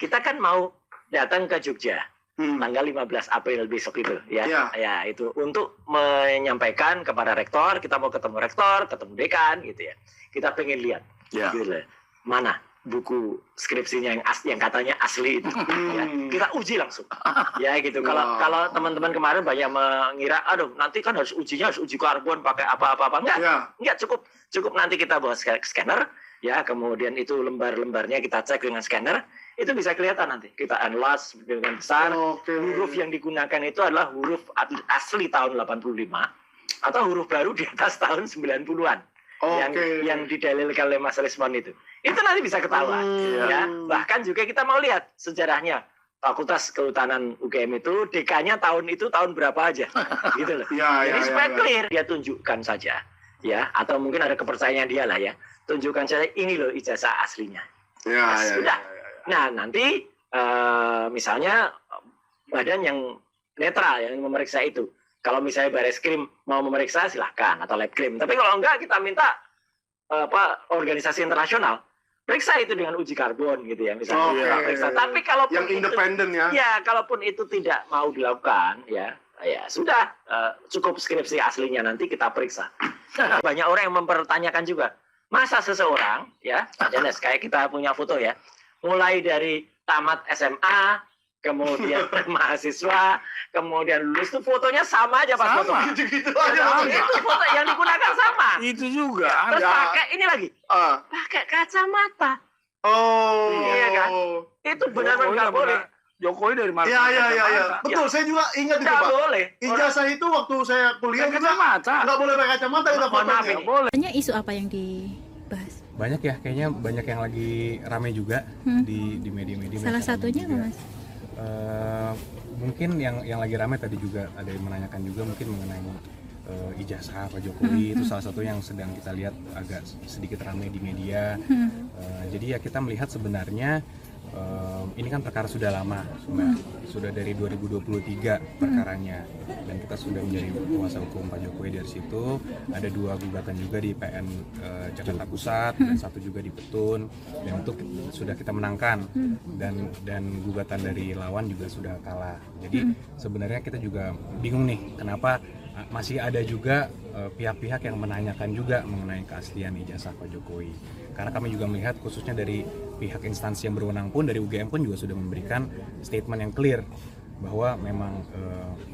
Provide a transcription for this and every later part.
kita kan mau datang ke Jogja tanggal 15 April besok itu ya itu untuk menyampaikan kepada rektor, kita mau ketemu rektor, ketemu dekan gitu ya. Kita pengen lihat gitu loh, mana buku skripsinya yang katanya asli itu ya. Kita uji langsung ya gitu. Kalau teman-teman kemarin banyak mengira aduh nanti kan harus ujinya harus uji karbon pakai apa-apa enggak, cukup nanti kita bawa scanner ya, kemudian itu lembar-lembarnya kita cek dengan scanner, itu bisa kelihatan nanti. Kita analyze dengan besar. Huruf yang digunakan itu adalah huruf asli tahun 85 atau huruf baru di atas tahun 90-an. Yang didalilkan oleh Mas Rismon itu nanti bisa ketahuan ya. Bahkan juga kita mau lihat sejarahnya Fakultas Kehutanan UGM itu dekanya tahun itu tahun berapa aja gitu loh. Jadi supaya clear dia tunjukkan saja ya, atau mungkin ada kepercayaan dia lah ya, tunjukkan saja ini loh ijazah aslinya. Sudah. Nah nanti misalnya badan yang netral yang memeriksa itu, kalau misalnya Bareskrim mau memeriksa silahkan, atau Labkrim. Tapi kalau enggak kita minta organisasi internasional periksa itu dengan uji karbon gitu ya misalnya. Periksa. Tapi kalaupun yang independen kalaupun itu tidak mau dilakukan ya sudah, cukup skripsi aslinya nanti kita periksa. Banyak orang yang mempertanyakan juga, masa seseorang ya, Janes, kayak kita punya foto ya, mulai dari tamat SMA, kemudian mahasiswa, kemudian lulus, itu fotonya sama aja pas foto. Gitu-gitu Itu foto yang digunakan sama. Itu juga. Terus pakai ini lagi, pakai kacamata. Iya kan? Itu benar-benar nggak boleh. Jokowi dari mana? Iya. Betul, saya juga ingat itu, Pak. Nggak boleh. Ijazah itu waktu saya kuliah juga nggak boleh pakai kacamata, kita fotonya. Nggak boleh. Tanya isu apa yang dibahas? Banyak ya, kayaknya banyak yang lagi rame juga di media-media. Salah satunya apa, Mas? Mungkin yang lagi rame tadi juga ada yang menanyakan juga mungkin mengenai ijazah Pak Jokowi. Itu salah satu yang sedang kita lihat agak sedikit rame di media. Jadi ya kita melihat sebenarnya ini kan perkara sudah lama, sudah dari 2023 perkaranya, dan kita sudah menjadi kuasa hukum Pak Jokowi. Dari situ ada 2 gugatan juga di PN Jakarta Pusat dan 1 juga di Petun, dan itu sudah kita menangkan, dan gugatan dari lawan juga sudah kalah. Jadi sebenarnya kita juga bingung nih kenapa masih ada juga pihak-pihak yang menanyakan juga mengenai keaslian ijazah Pak Jokowi. Karena kami juga melihat khususnya dari pihak instansi yang berwenang pun, dari UGM pun juga sudah memberikan statement yang clear bahwa memang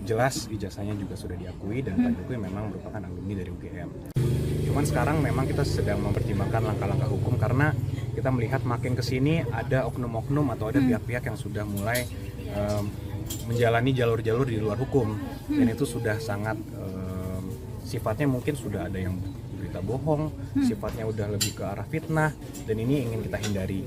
jelas ijazahnya juga sudah diakui dan Pak Jokowi memang merupakan alumni dari UGM. Cuman sekarang memang kita sedang mempertimbangkan langkah-langkah hukum karena kita melihat makin kesini ada oknum-oknum atau ada pihak-pihak yang sudah mulai menjalani jalur-jalur di luar hukum, dan itu sudah sangat sifatnya mungkin sudah ada yang berita bohong, sifatnya udah lebih ke arah fitnah, dan ini ingin kita hindari.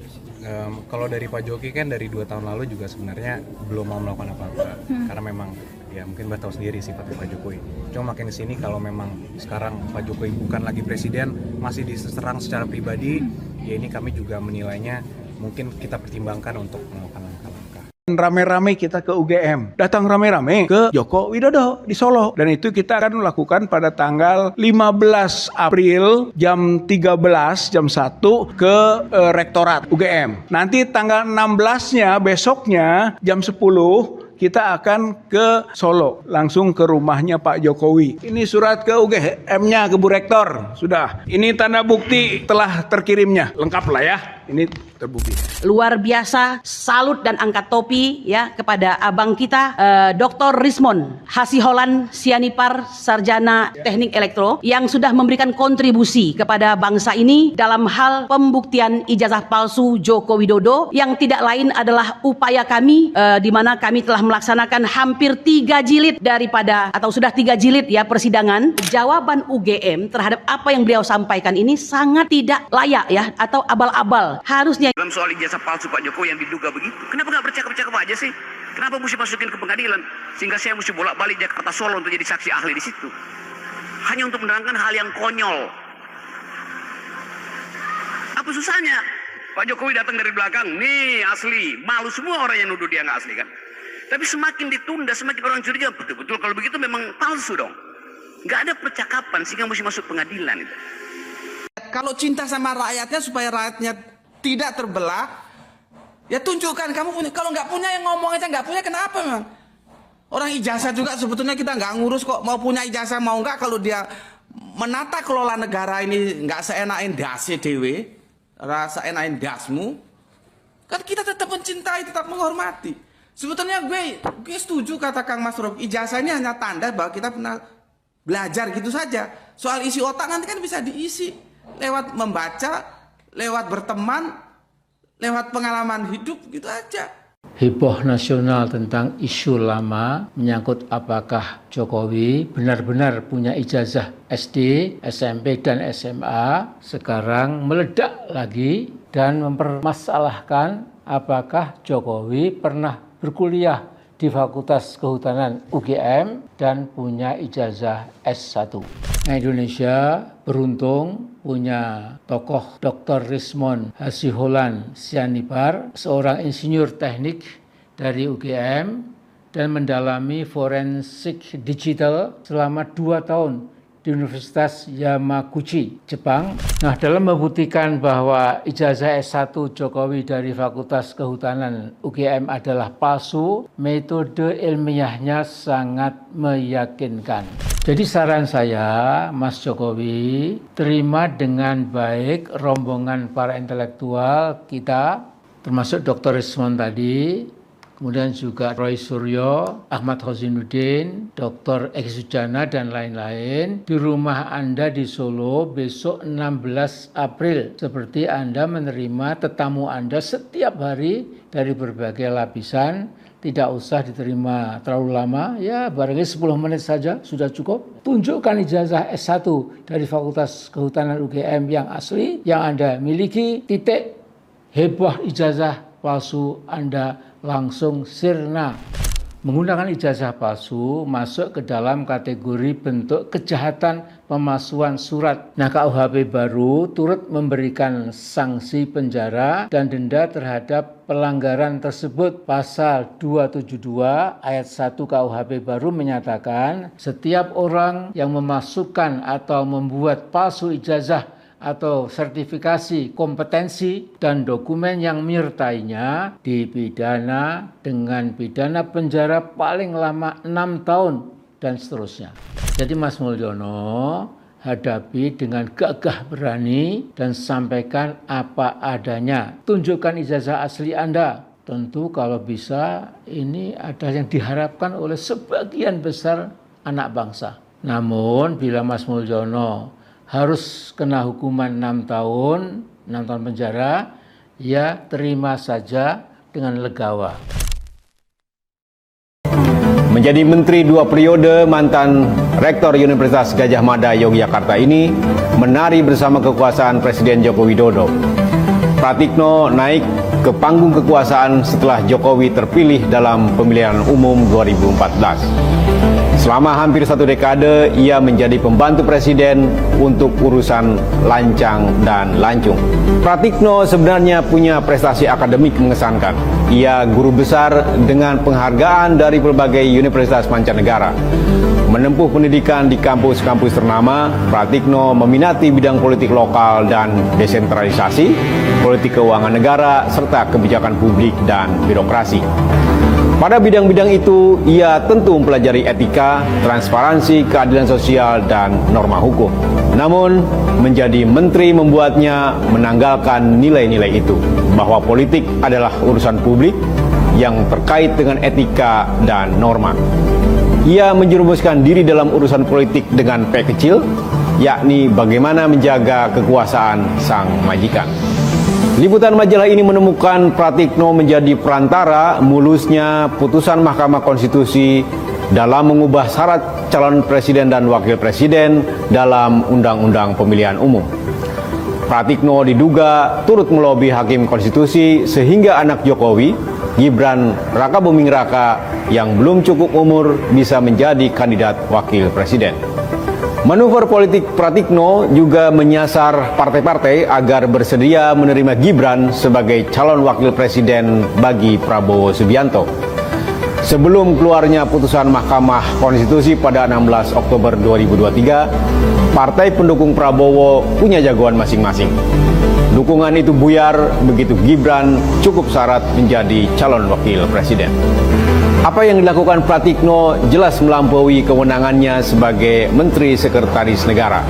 Kalau dari Pak Jokowi kan dari 2 tahun lalu juga sebenarnya belum mau melakukan apa-apa karena memang ya mungkin Mbak tahu sendiri sifatnya Pak Jokowi. Cuma makin kesini kalau memang sekarang Pak Jokowi bukan lagi presiden, masih diserang secara pribadi, ya ini kami juga menilainya mungkin kita pertimbangkan untuk melakukan langkah-langkah. Rame-rame kita ke UGM, datang rame-rame ke Joko Widodo di Solo, dan itu kita akan melakukan pada tanggal 15 April jam 13 jam 1 ke Rektorat UGM. Nanti tanggal 16-nya besoknya jam 10 kita akan ke Solo, langsung ke rumahnya Pak Jokowi. Ini surat ke UGM-nya, ke Bu Rektor, sudah. Ini tanda bukti telah terkirimnya, lengkap lah ya. Ini terbukti. Luar biasa, salut dan angkat topi ya kepada abang kita Dr. Rismon Hasiholan Sianipar, Sarjana Teknik Elektro, yang sudah memberikan kontribusi kepada bangsa ini dalam hal pembuktian ijazah palsu Joko Widodo, yang tidak lain adalah upaya kami di mana kami telah melaksanakan hampir 3 jilid daripada atau sudah 3 jilid ya persidangan. Jawaban UGM terhadap apa yang beliau sampaikan ini sangat tidak layak ya, atau abal-abal. Harusnya dalam soal ijazah palsu Pak Jokowi yang diduga begitu, kenapa nggak bercakap-cakap aja sih? Kenapa mesti masukin ke pengadilan sehingga saya mesti bolak-balik Jakarta Solo untuk jadi saksi ahli di situ? Hanya untuk menerangkan hal yang konyol. Apa susahnya? Pak Jokowi datang dari belakang, nih asli, malu semua orang yang nuduh dia nggak asli kan? Tapi semakin ditunda, semakin orang curiga, betul-betul kalau begitu memang palsu dong. Nggak ada percakapan sehingga mesti masuk pengadilan itu. Kalau cinta sama rakyatnya supaya rakyatnya tidak terbelah, Ya tunjukkan kamu punya. Kalau nggak punya yang ngomong aja, nggak punya kenapa memang? Orang ijazah juga sebetulnya kita nggak ngurus kok. Mau punya ijazah mau nggak, kalau dia menata kelola negara ini nggak seenakin dasi dewe, rasa enakin dasmu, kan kita tetap mencintai, tetap menghormati. Sebetulnya gue setuju kata Kang Mas Rob, ijazah ini hanya tanda bahwa kita pernah belajar gitu saja. Soal isi otak nanti kan bisa diisi lewat membaca, lewat berteman, lewat pengalaman hidup gitu aja. Heboh nasional tentang isu lama menyangkut apakah Jokowi benar-benar punya ijazah SD, SMP, dan SMA sekarang meledak lagi dan mempermasalahkan apakah Jokowi pernah berkuliah di Fakultas Kehutanan UGM dan punya ijazah S1. Nah, Indonesia beruntung punya tokoh Dr. Rismon Hasiholan Sianipar, seorang insinyur teknik dari UGM dan mendalami forensik digital selama 2 tahun di Universitas Yamaguchi, Jepang. Nah, dalam membuktikan bahwa ijazah S1 Jokowi dari Fakultas Kehutanan UGM adalah palsu, metode ilmiahnya sangat meyakinkan. Jadi saran saya, Mas Jokowi, terima dengan baik rombongan para intelektual kita, termasuk Dr. Rismon tadi, kemudian juga Roy Suryo, Ahmad Hozinuddin, Dr. Eki Sujana, dan lain-lain di rumah Anda di Solo besok 16 April. Seperti Anda menerima tetamu Anda setiap hari dari berbagai lapisan. Tidak usah diterima terlalu lama, ya barangkali 10 menit saja sudah cukup. Tunjukkan ijazah S1 dari Fakultas Kehutanan UGM yang asli, yang Anda miliki, titik. Heboh ijazah palsu Anda langsung sirna. Menggunakan ijazah palsu masuk ke dalam kategori bentuk kejahatan pemalsuan surat. Nah, KUHP baru turut memberikan sanksi penjara dan denda terhadap pelanggaran tersebut. Pasal 272 ayat 1 KUHP baru menyatakan setiap orang yang memasukkan atau membuat palsu ijazah atau sertifikasi kompetensi dan dokumen yang menyertainya dipidana dengan pidana penjara paling lama 6 tahun dan seterusnya. Jadi Mas Mulyono, hadapi dengan gagah berani dan sampaikan apa adanya. Tunjukkan ijazah asli Anda. Tentu kalau bisa ini ada yang diharapkan oleh sebagian besar anak bangsa. Namun bila Mas Mulyono harus kena hukuman 6 tahun penjara, ya terima saja dengan legawa. Menjadi menteri 2 periode, mantan Rektor Universitas Gadjah Mada Yogyakarta ini menari bersama kekuasaan Presiden Joko Widodo. Pratikno naik ke panggung kekuasaan setelah Jokowi terpilih dalam pemilihan umum 2014. Selama hampir 1 dekade, ia menjadi pembantu presiden untuk urusan lancang dan lancung. Pratikno sebenarnya punya prestasi akademik mengesankan. Ia guru besar dengan penghargaan dari berbagai universitas mancanegara. Menempuh pendidikan di kampus-kampus ternama, Pratikno meminati bidang politik lokal dan desentralisasi, politik keuangan negara, serta kebijakan publik dan birokrasi. Pada bidang-bidang itu, ia tentu mempelajari etika, transparansi, keadilan sosial, dan norma hukum. Namun, menjadi menteri membuatnya menanggalkan nilai-nilai itu, bahwa politik adalah urusan publik yang terkait dengan etika dan norma. Ia menjerumuskan diri dalam urusan politik dengan P kecil, yakni bagaimana menjaga kekuasaan sang majikan. Liputan majalah ini menemukan Pratikno menjadi perantara mulusnya putusan Mahkamah Konstitusi dalam mengubah syarat calon presiden dan wakil presiden dalam Undang-Undang Pemilihan Umum. Pratikno diduga turut melobi Hakim Konstitusi sehingga anak Jokowi, Gibran Rakabuming Raka, yang belum cukup umur bisa menjadi kandidat wakil presiden. Manuver politik Pratikno juga menyasar partai-partai agar bersedia menerima Gibran sebagai calon wakil presiden bagi Prabowo Subianto. Sebelum keluarnya putusan Mahkamah Konstitusi pada 16 Oktober 2023, partai pendukung Prabowo punya jagoan masing-masing. Dukungan itu buyar begitu Gibran cukup syarat menjadi calon wakil presiden. Apa yang dilakukan Pratikno jelas melampaui kewenangannya sebagai Menteri Sekretaris Negara.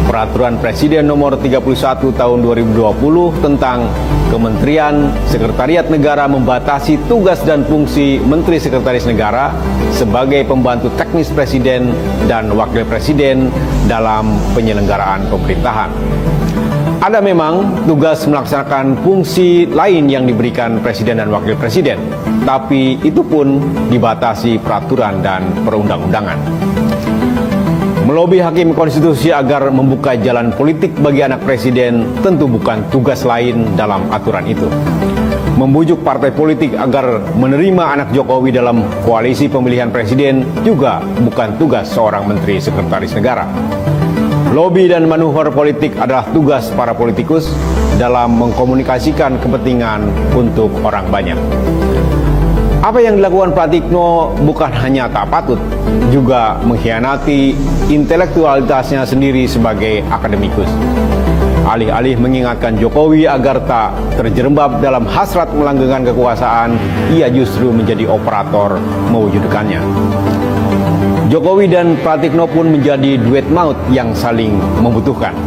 Peraturan Presiden nomor 31 tahun 2020 tentang Kementerian Sekretariat Negara membatasi tugas dan fungsi Menteri Sekretaris Negara sebagai pembantu teknis Presiden dan Wakil Presiden dalam penyelenggaraan pemerintahan. Ada memang tugas melaksanakan fungsi lain yang diberikan Presiden dan Wakil Presiden, tapi itu pun dibatasi peraturan dan perundang-undangan. Melobi Hakim Konstitusi agar membuka jalan politik bagi anak Presiden tentu bukan tugas lain dalam aturan itu. Membujuk partai politik agar menerima anak Jokowi dalam koalisi pemilihan Presiden juga bukan tugas seorang Menteri Sekretaris Negara. Lobi dan manuver politik adalah tugas para politikus dalam mengkomunikasikan kepentingan untuk orang banyak. Apa yang dilakukan Pratikno bukan hanya tak patut, juga mengkhianati intelektualitasnya sendiri sebagai akademikus. Alih-alih mengingatkan Jokowi agar tak terjerembab dalam hasrat melanggengkan kekuasaan, ia justru menjadi operator mewujudkannya. Jokowi dan Pratikno pun menjadi duet maut yang saling membutuhkan.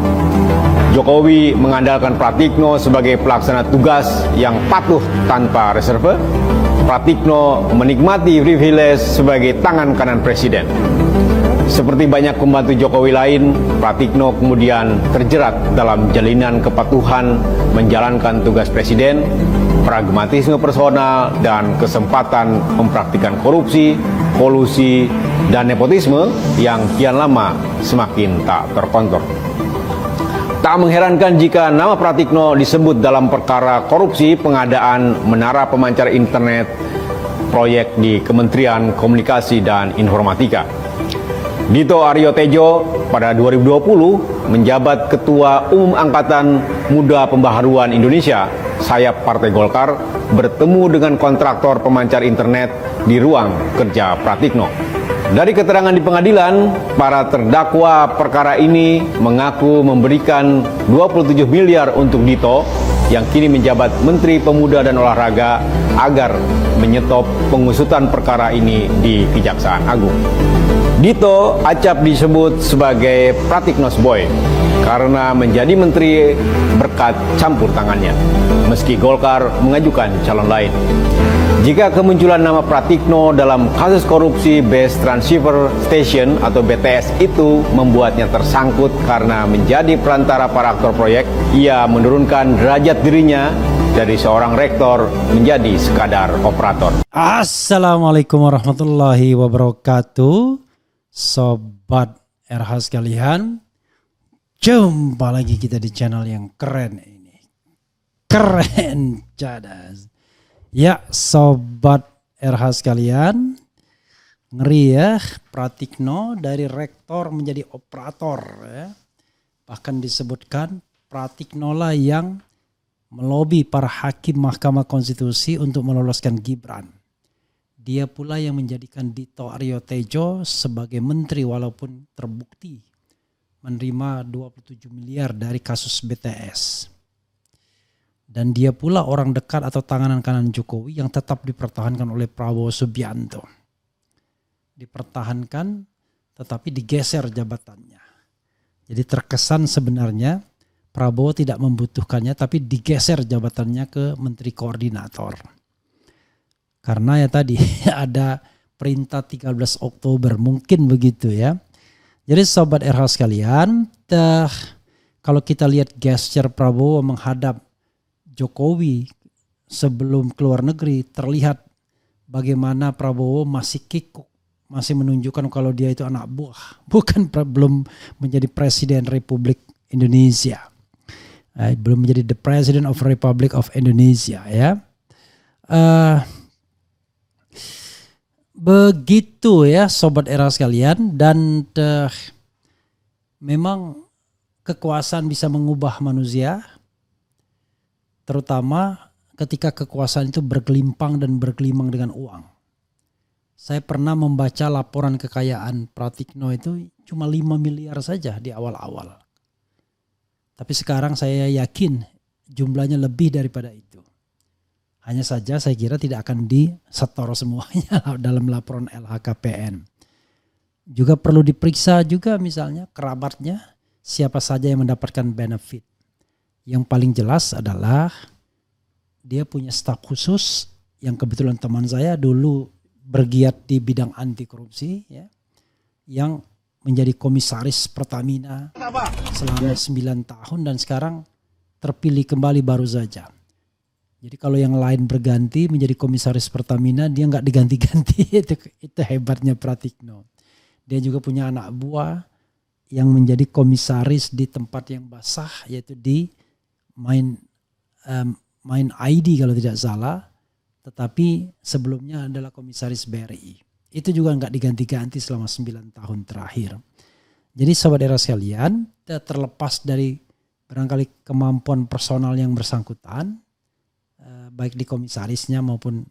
Jokowi mengandalkan Pratikno sebagai pelaksana tugas yang patuh tanpa reserve. Pratikno menikmati privilege sebagai tangan kanan Presiden. Seperti banyak pembantu Jokowi lain, Pratikno kemudian terjerat dalam jalinan kepatuhan menjalankan tugas Presiden, pragmatisme personal, dan kesempatan mempraktikkan korupsi, kolusi, dan nepotisme yang kian lama semakin tak terkontrol. Tak mengherankan jika nama Pratikno disebut dalam perkara korupsi pengadaan menara pemancar internet proyek di Kementerian Komunikasi dan Informatika. Dito Aryo Tejo pada 2020 menjabat Ketua Umum Angkatan Muda Pembaharuan Indonesia, sayap Partai Golkar, bertemu dengan kontraktor pemancar internet di ruang kerja Pratikno. Dari keterangan di pengadilan, para terdakwa perkara ini mengaku memberikan 27 miliar untuk Dito yang kini menjabat Menteri Pemuda dan Olahraga agar menyetop pengusutan perkara ini di Kejaksaan Agung. Dito acap disebut sebagai Pratikno's Boy karena menjadi menteri berkat campur tangannya, meski Golkar mengajukan calon lain. Jika kemunculan nama Pratikno dalam kasus korupsi Base Transceiver Station atau BTS itu membuatnya tersangkut karena menjadi perantara para aktor proyek, ia menurunkan derajat dirinya dari seorang rektor menjadi sekadar operator. Assalamualaikum warahmatullahi wabarakatuh. Sobat RH sekalian, jumpa lagi kita di channel yang keren ini. Keren cadas. Ya, sobat RH sekalian, ngeri ya, Pratikno dari rektor menjadi operator ya. Bahkan disebutkan Pratikno lah yang melobi para hakim Mahkamah Konstitusi untuk meloloskan Gibran. Dia pula yang menjadikan Dito Aryo Tejo sebagai menteri walaupun terbukti menerima 27 miliar dari kasus BTS. Dan dia pula orang dekat atau tangan kanan Jokowi yang tetap dipertahankan oleh Prabowo Subianto. Dipertahankan tetapi digeser jabatannya. Jadi terkesan sebenarnya Prabowo tidak membutuhkannya tapi digeser jabatannya ke Menteri Koordinator. Karena ya tadi ada perintah 13 Oktober mungkin begitu ya. Jadi sobat RH sekalian, kalau kita lihat gesture Prabowo menghadap Jokowi sebelum keluar negeri, terlihat bagaimana Prabowo masih kikuk, masih menunjukkan kalau dia itu anak buah, bukan belum menjadi Presiden Republik Indonesia, belum menjadi the President of Republic of Indonesia ya. Begitu ya sobat era sekalian, dan memang kekuasaan bisa mengubah manusia. Terutama ketika kekuasaan itu bergelimpang dan bergelimang dengan uang. Saya pernah membaca laporan kekayaan Pratikno itu cuma 5 miliar saja di awal-awal. Tapi sekarang saya yakin jumlahnya lebih daripada itu. Hanya saja saya kira tidak akan disetor semuanya dalam laporan LHKPN. Juga perlu diperiksa juga misalnya kerabatnya, siapa saja yang mendapatkan benefit. Yang paling jelas adalah dia punya staf khusus yang kebetulan teman saya dulu bergiat di bidang anti korupsi, ya, yang menjadi komisaris Pertamina selama 9 tahun dan sekarang terpilih kembali baru saja. Jadi kalau yang lain berganti menjadi komisaris Pertamina, dia nggak diganti-ganti. Itu hebatnya Pratikno. Dia juga punya anak buah yang menjadi komisaris di tempat yang basah, yaitu di Main ID kalau tidak salah. Tetapi sebelumnya adalah komisaris BRI. Itu juga nggak diganti-ganti selama 9 tahun terakhir. Jadi sobat era sekalian, terlepas dari barangkali kemampuan personal yang bersangkutan, baik di komisarisnya maupun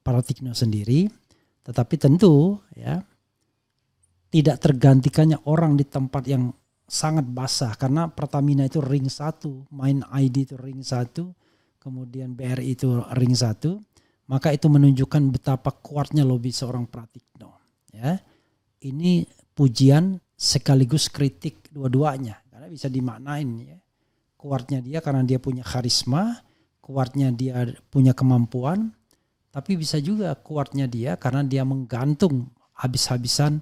Pratikno sendiri, tetapi tentu ya tidak tergantikannya orang di tempat yang sangat basah, karena Pertamina itu ring 1, Main ID itu ring 1, kemudian BRI itu ring 1, maka itu menunjukkan betapa kuatnya lobi seorang Pratikno. Ya, ini pujian sekaligus kritik dua-duanya, karena bisa dimaknain ya. Kuatnya dia karena dia punya karisma, kuatnya dia punya kemampuan, tapi bisa juga kuatnya dia karena dia menggantung habis-habisan,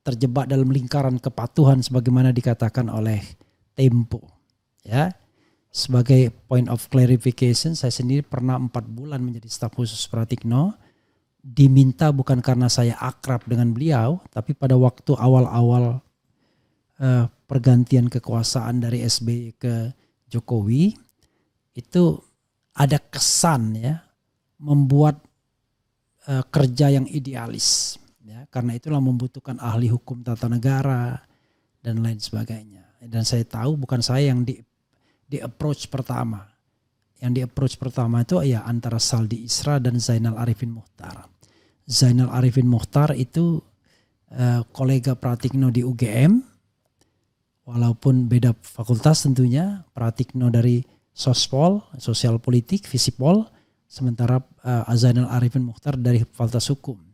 terjebak dalam lingkaran kepatuhan sebagaimana dikatakan oleh Tempo. Ya, sebagai point of clarification, saya sendiri pernah 4 bulan menjadi staf khusus Pratikno. Diminta bukan karena saya akrab dengan beliau, tapi pada waktu awal-awal pergantian kekuasaan dari SBY ke Jokowi, itu ada kesan ya membuat kerja yang idealis. Ya, karena itulah membutuhkan ahli hukum tata negara dan lain sebagainya. Dan saya tahu bukan saya yang di approach pertama. Yang di approach pertama itu ya antara Saldi Isra dan Zainal Arifin Muchtar. Zainal Arifin Muchtar itu kolega Pratikno di UGM, walaupun beda fakultas tentunya. Pratikno dari Sospol, Sosial Politik, Visipol, sementara Zainal Arifin Muchtar dari Fakultas Hukum.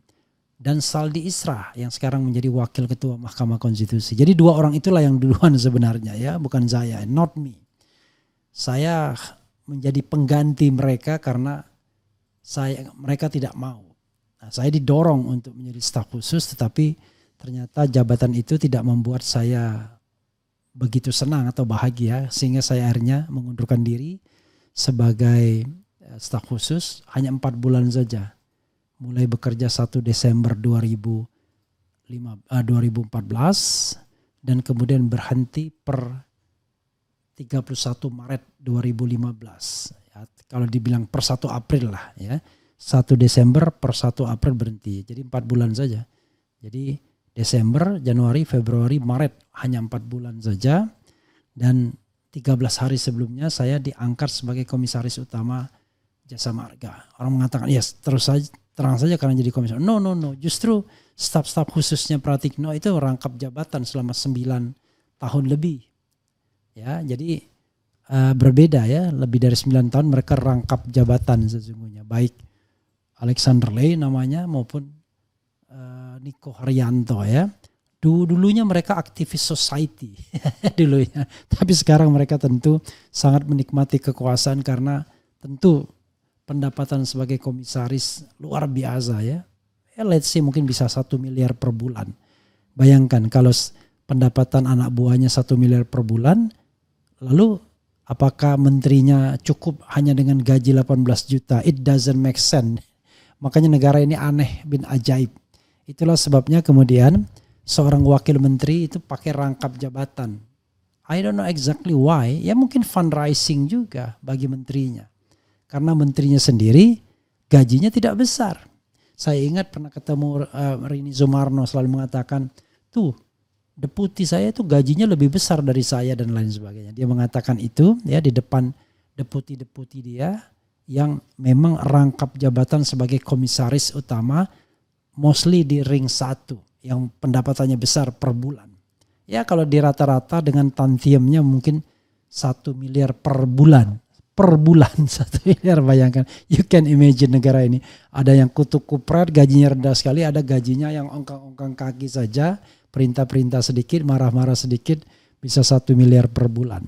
Dan Saldi Isra yang sekarang menjadi Wakil Ketua Mahkamah Konstitusi. Jadi 2 orang itulah yang duluan sebenarnya ya, bukan saya, not me. Saya menjadi pengganti mereka karena mereka tidak mau. Nah, saya didorong untuk menjadi staf khusus, tetapi ternyata jabatan itu tidak membuat saya begitu senang atau bahagia, sehingga saya akhirnya mengundurkan diri sebagai staf khusus hanya 4 bulan saja. Mulai bekerja 1 Desember 2014 dan kemudian berhenti per 31 Maret 2015. Ya, kalau dibilang per 1 April lah ya. 1 Desember per 1 April berhenti. Jadi 4 bulan saja. Jadi Desember, Januari, Februari, Maret hanya 4 bulan saja. Dan 13 hari sebelumnya saya diangkat sebagai komisaris utama Jasa Marga. Orang mengatakan, ya terang saja karena jadi komisaris. No. Justru staf-staf khususnya Pratikno itu rangkap jabatan selama 9 tahun lebih. Ya, jadi berbeda ya. Lebih dari 9 tahun mereka rangkap jabatan sesungguhnya. Baik Alexander Lay namanya maupun Niko Haryanto ya. Dulunya mereka aktivis society dulunya. Tapi sekarang mereka tentu sangat menikmati kekuasaan karena tentu pendapatan sebagai komisaris luar biasa ya. Let's say mungkin bisa 1 miliar per bulan. Bayangkan kalau pendapatan anak buahnya 1 miliar per bulan, lalu apakah menterinya cukup hanya dengan gaji 18 juta? It doesn't make sense. Makanya negara ini aneh bin ajaib. Itulah sebabnya kemudian seorang wakil menteri itu pakai rangkap jabatan. I don't know exactly why. Ya mungkin fundraising juga bagi menterinya. Karena menterinya sendiri gajinya tidak besar. Saya ingat pernah ketemu Rini Sumarno selalu mengatakan, tuh deputi saya itu gajinya lebih besar dari saya dan lain sebagainya. Dia mengatakan itu ya di depan deputi-deputi dia yang memang rangkap jabatan sebagai komisaris utama mostly di ring 1. yang pendapatannya besar per bulan. Ya kalau di rata-rata dengan tantiemnya mungkin 1 miliar per bulan. Per bulan 1 miliar, bayangkan. You can imagine negara ini. Ada yang kutuk kupret, gajinya rendah sekali. Ada gajinya yang ongkang-ongkang kaki saja. Perintah-perintah sedikit, marah-marah sedikit. Bisa 1 miliar per bulan.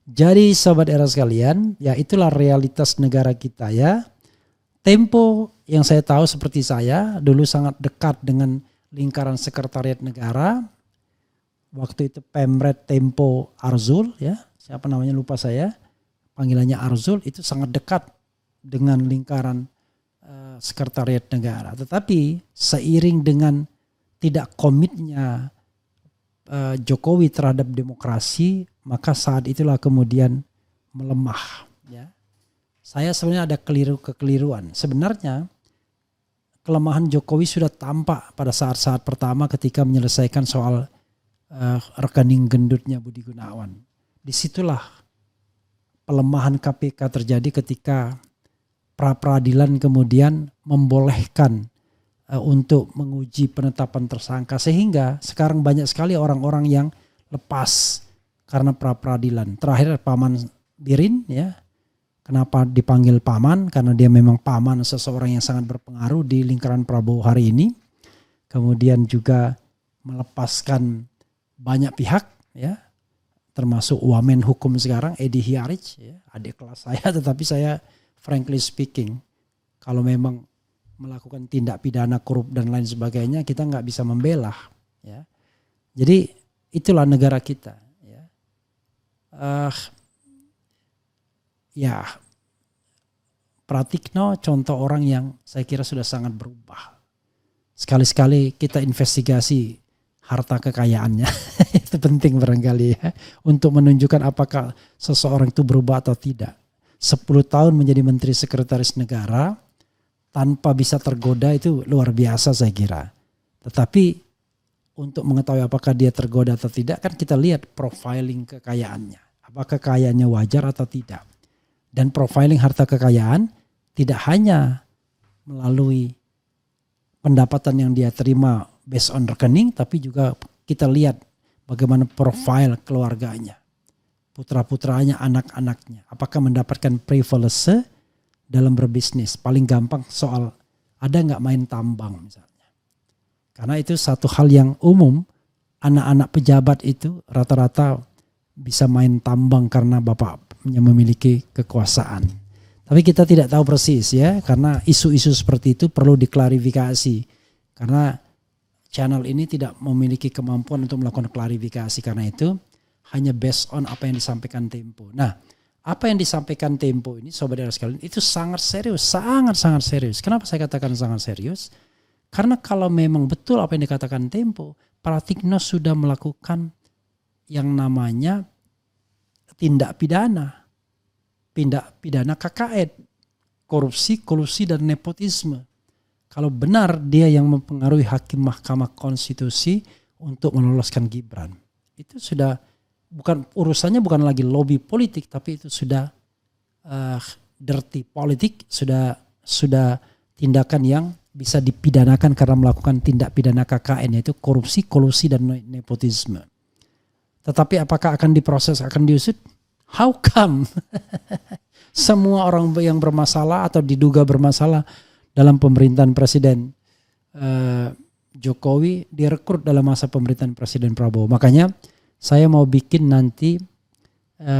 Jadi sobat era sekalian, ya itulah realitas negara kita ya. Tempo yang saya tahu seperti saya, dulu sangat dekat dengan lingkaran sekretariat negara. Waktu itu Pemret Tempo Arzul ya, siapa namanya lupa saya, panggilannya Arzul, itu sangat dekat dengan lingkaran sekretariat negara. Tetapi seiring dengan tidak komitnya Jokowi terhadap demokrasi, maka saat itulah kemudian melemah. Ya. Saya sebenarnya ada kekeliruan. Sebenarnya kelemahan Jokowi sudah tampak pada saat-saat pertama ketika menyelesaikan soal rekening gendutnya Budi Gunawan. Disitulah pelemahan KPK terjadi ketika pra-peradilan kemudian membolehkan untuk menguji penetapan tersangka, sehingga sekarang banyak sekali orang-orang yang lepas karena pra-peradilan. Terakhir Paman Birin ya. Kenapa dipanggil paman? Karena dia memang paman seseorang yang sangat berpengaruh di lingkaran Prabowo hari ini. Kemudian juga melepaskan banyak pihak ya, termasuk wamen hukum sekarang Edi Hiarij ya, adik kelas saya, tetapi saya frankly speaking kalau memang melakukan tindak pidana korup dan lain sebagainya kita nggak bisa membela ya. Jadi itulah negara kita ya. Ya Pratikno contoh orang yang saya kira sudah sangat berubah. Sekali-sekali kita investigasi harta kekayaannya. Itu penting barangkali ya. Untuk menunjukkan apakah seseorang itu berubah atau tidak. 10 tahun menjadi Menteri Sekretaris Negara tanpa bisa tergoda itu luar biasa saya kira. Tetapi untuk mengetahui apakah dia tergoda atau tidak kan kita lihat profiling kekayaannya. Apakah kekayaannya wajar atau tidak. Dan profiling harta kekayaan tidak hanya melalui pendapatan yang dia terima based on rekening, tapi juga kita lihat bagaimana profil keluarganya, putra-putranya, anak-anaknya. Apakah mendapatkan privilege dalam berbisnis? Paling gampang soal ada nggak main tambang misalnya. Karena itu satu hal yang umum, anak-anak pejabat itu rata-rata bisa main tambang karena bapaknya memiliki kekuasaan. Tapi kita tidak tahu persis ya, karena isu-isu seperti itu perlu diklarifikasi. Karena channel ini tidak memiliki kemampuan untuk melakukan klarifikasi, karena itu hanya based on apa yang disampaikan Tempo. Nah, apa yang disampaikan Tempo ini sobat era sekalian itu sangat serius, sangat-sangat serius. Kenapa saya katakan sangat serius? Karena kalau memang betul apa yang dikatakan Tempo, Pratikno sudah melakukan yang namanya tindak pidana KKN, korupsi, kolusi dan nepotisme. Kalau benar dia yang mempengaruhi hakim Mahkamah Konstitusi untuk meloloskan Gibran, itu sudah urusannya bukan lagi lobby politik, tapi itu sudah dirty politik, sudah tindakan yang bisa dipidanakan karena melakukan tindak pidana KKN, yaitu korupsi, kolusi dan nepotisme. Tetapi apakah akan diproses, akan diusut? How come? Semua orang yang bermasalah atau diduga bermasalah dalam pemerintahan Presiden Jokowi direkrut dalam masa pemerintahan Presiden Prabowo. Makanya saya mau bikin nanti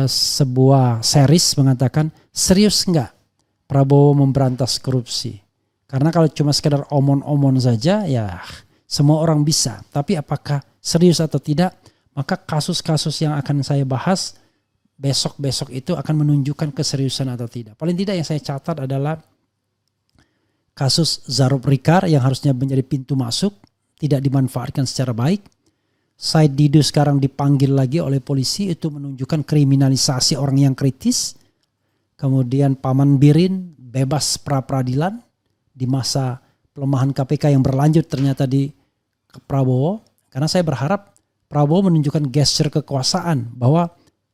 sebuah series mengatakan serius enggak Prabowo memberantas korupsi. Karena kalau cuma sekedar omon-omon saja ya semua orang bisa. Tapi apakah serius atau tidak, maka kasus-kasus yang akan saya bahas besok-besok itu akan menunjukkan keseriusan atau tidak. Paling tidak yang saya catat adalah kasus Zarub Rikar yang harusnya menjadi pintu masuk, tidak dimanfaatkan secara baik. Said Didu sekarang dipanggil lagi oleh polisi, itu menunjukkan kriminalisasi orang yang kritis. Kemudian Paman Birin bebas pra-peradilan di masa pelemahan KPK yang berlanjut ternyata di Prabowo. Karena saya berharap Prabowo menunjukkan gesture kekuasaan bahwa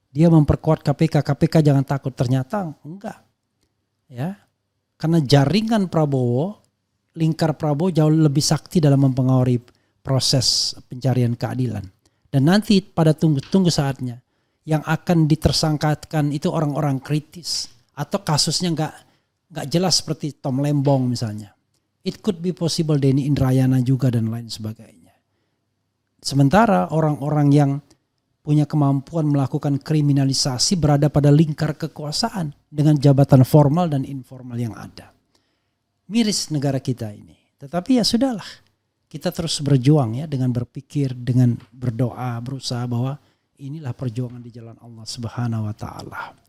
dia memperkuat KPK, KPK jangan takut. Ternyata enggak. Ya. Karena jaringan Prabowo, lingkar Prabowo jauh lebih sakti dalam mempengaruhi proses pencarian keadilan. Dan nanti pada tunggu saatnya yang akan ditersangkakan itu orang-orang kritis atau kasusnya nggak jelas seperti Tom Lembong misalnya. It could be possible Denny Indrayana juga dan lain sebagainya. Sementara orang-orang yang punya kemampuan melakukan kriminalisasi berada pada lingkar kekuasaan dengan jabatan formal dan informal yang ada. Miris negara kita ini. Tetapi ya sudahlah. Kita terus berjuang ya dengan berpikir, dengan berdoa, berusaha bahwa inilah perjuangan di jalan Allah Subhanahu wa taala.